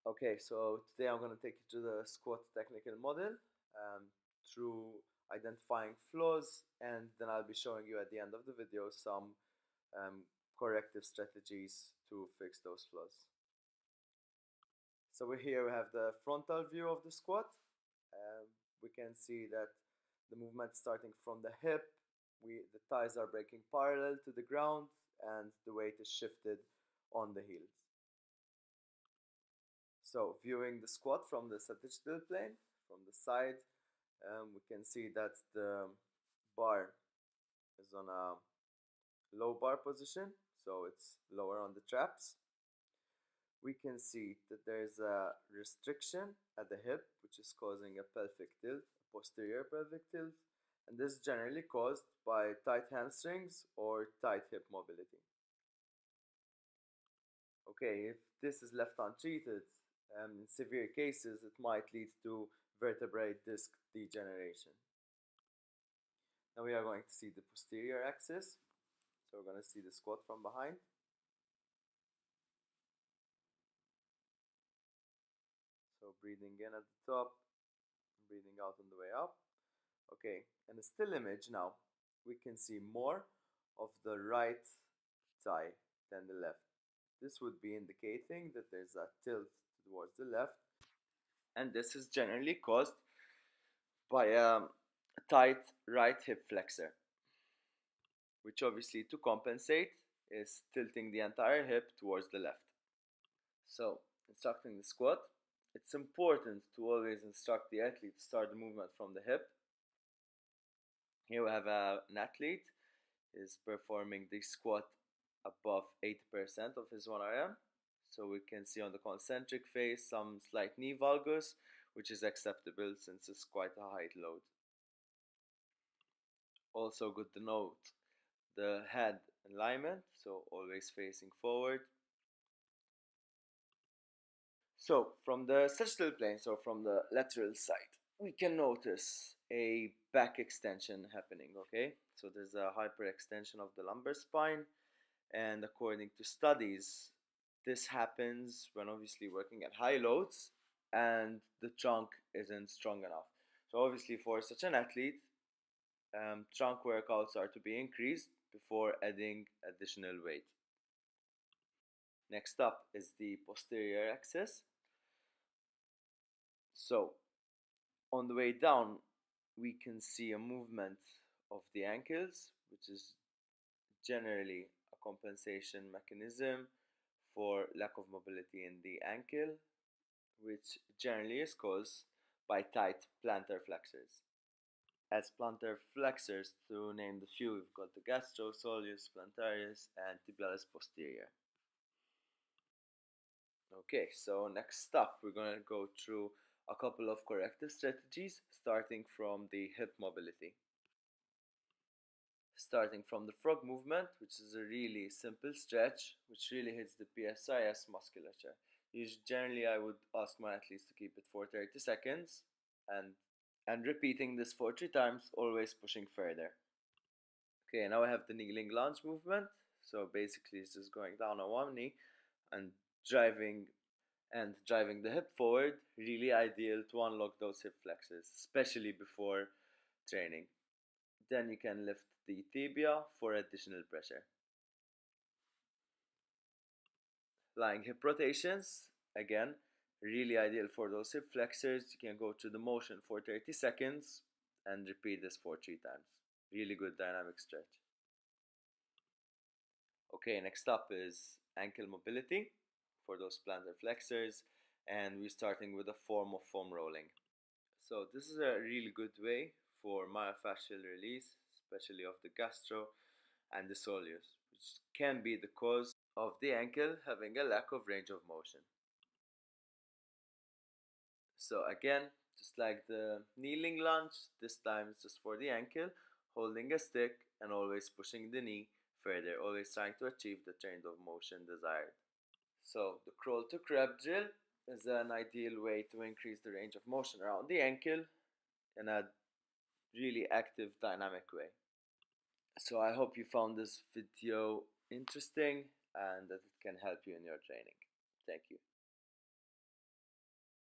Okay, so today I'm going to take you to the squat technical model through identifying flaws, and then I'll be showing you at the end of the video some corrective strategies to fix those flaws. So we're here, we have the frontal view of the squat. We can see that the movement starting from the hip, the thighs are breaking parallel to the ground and the weight is shifted on the heels. So viewing the squat from the sagittal plane, from the side, we can see that the bar is on a low bar position, so it's lower on the traps. We can see that there is a restriction at the hip, which is causing a pelvic tilt, a posterior pelvic tilt, and this is generally caused by tight hamstrings or tight hip mobility. Okay, if this is left untreated, in severe cases, it might lead to vertebrae disc degeneration. Now we are going to see the posterior axis. So we're going to see the squat from behind. So breathing in at the top, breathing out on the way up. Okay, in a still image now, we can see more of the right thigh than the left. This would be indicating that there's a tilt towards the left, and this is generally caused by a tight right hip flexor, which obviously to compensate is tilting the entire hip towards the left. So instructing the squat, it's important to always instruct the athlete to start the movement from the hip. Here we have an athlete is performing the squat above 80% of his 1RM. So we can see on the concentric phase some slight knee valgus, which is acceptable since it's quite a high load. Also good to note the head alignment, so always facing forward. So from the sagittal plane, so from the lateral side, we can notice a back extension happening, okay? So there's a hyperextension of the lumbar spine, and according to studies, this happens when obviously working at high loads and the trunk isn't strong enough. So obviously for such an athlete, trunk workouts are to be increased before adding additional weight. Next up is the posterior axis. So on the way down, we can see a movement of the ankles, which is generally a compensation mechanism for lack of mobility in the ankle, which generally is caused by tight plantar flexors. As plantar flexors, to name the few, we've got the gastro, soleus, plantaris, and tibialis posterior. Okay, so next up, we're going to go through a couple of corrective strategies, starting from the hip mobility. Starting from the frog movement, which is a really simple stretch, which really hits the PSIS musculature. Generally, I would ask my athletes to keep it for 30 seconds and repeating this 4 3 times, always pushing further. Okay, now I have the kneeling lunge movement. So basically, it's just going down on one knee and driving the hip forward. Really ideal to unlock those hip flexors, especially before training. Then you can lift the tibia for additional pressure. Lying hip rotations, again, really ideal for those hip flexors. You can go through the motion for 30 seconds and repeat this for 3 times. Really good dynamic stretch. Okay, next up is ankle mobility for those plantar flexors, and we're starting with a form of foam rolling. So this is a really good way for myofascial release, especially of the gastro and the soleus, which can be the cause of the ankle having a lack of range of motion. So again, just like the kneeling lunge, this time it's just for the ankle, holding a stick and always pushing the knee further, always trying to achieve the range of motion desired. So the crawl to crab drill is an ideal way to increase the range of motion around the ankle in a really active, dynamic way. So I hope you found this video interesting and that it can help you in your training. Thank you.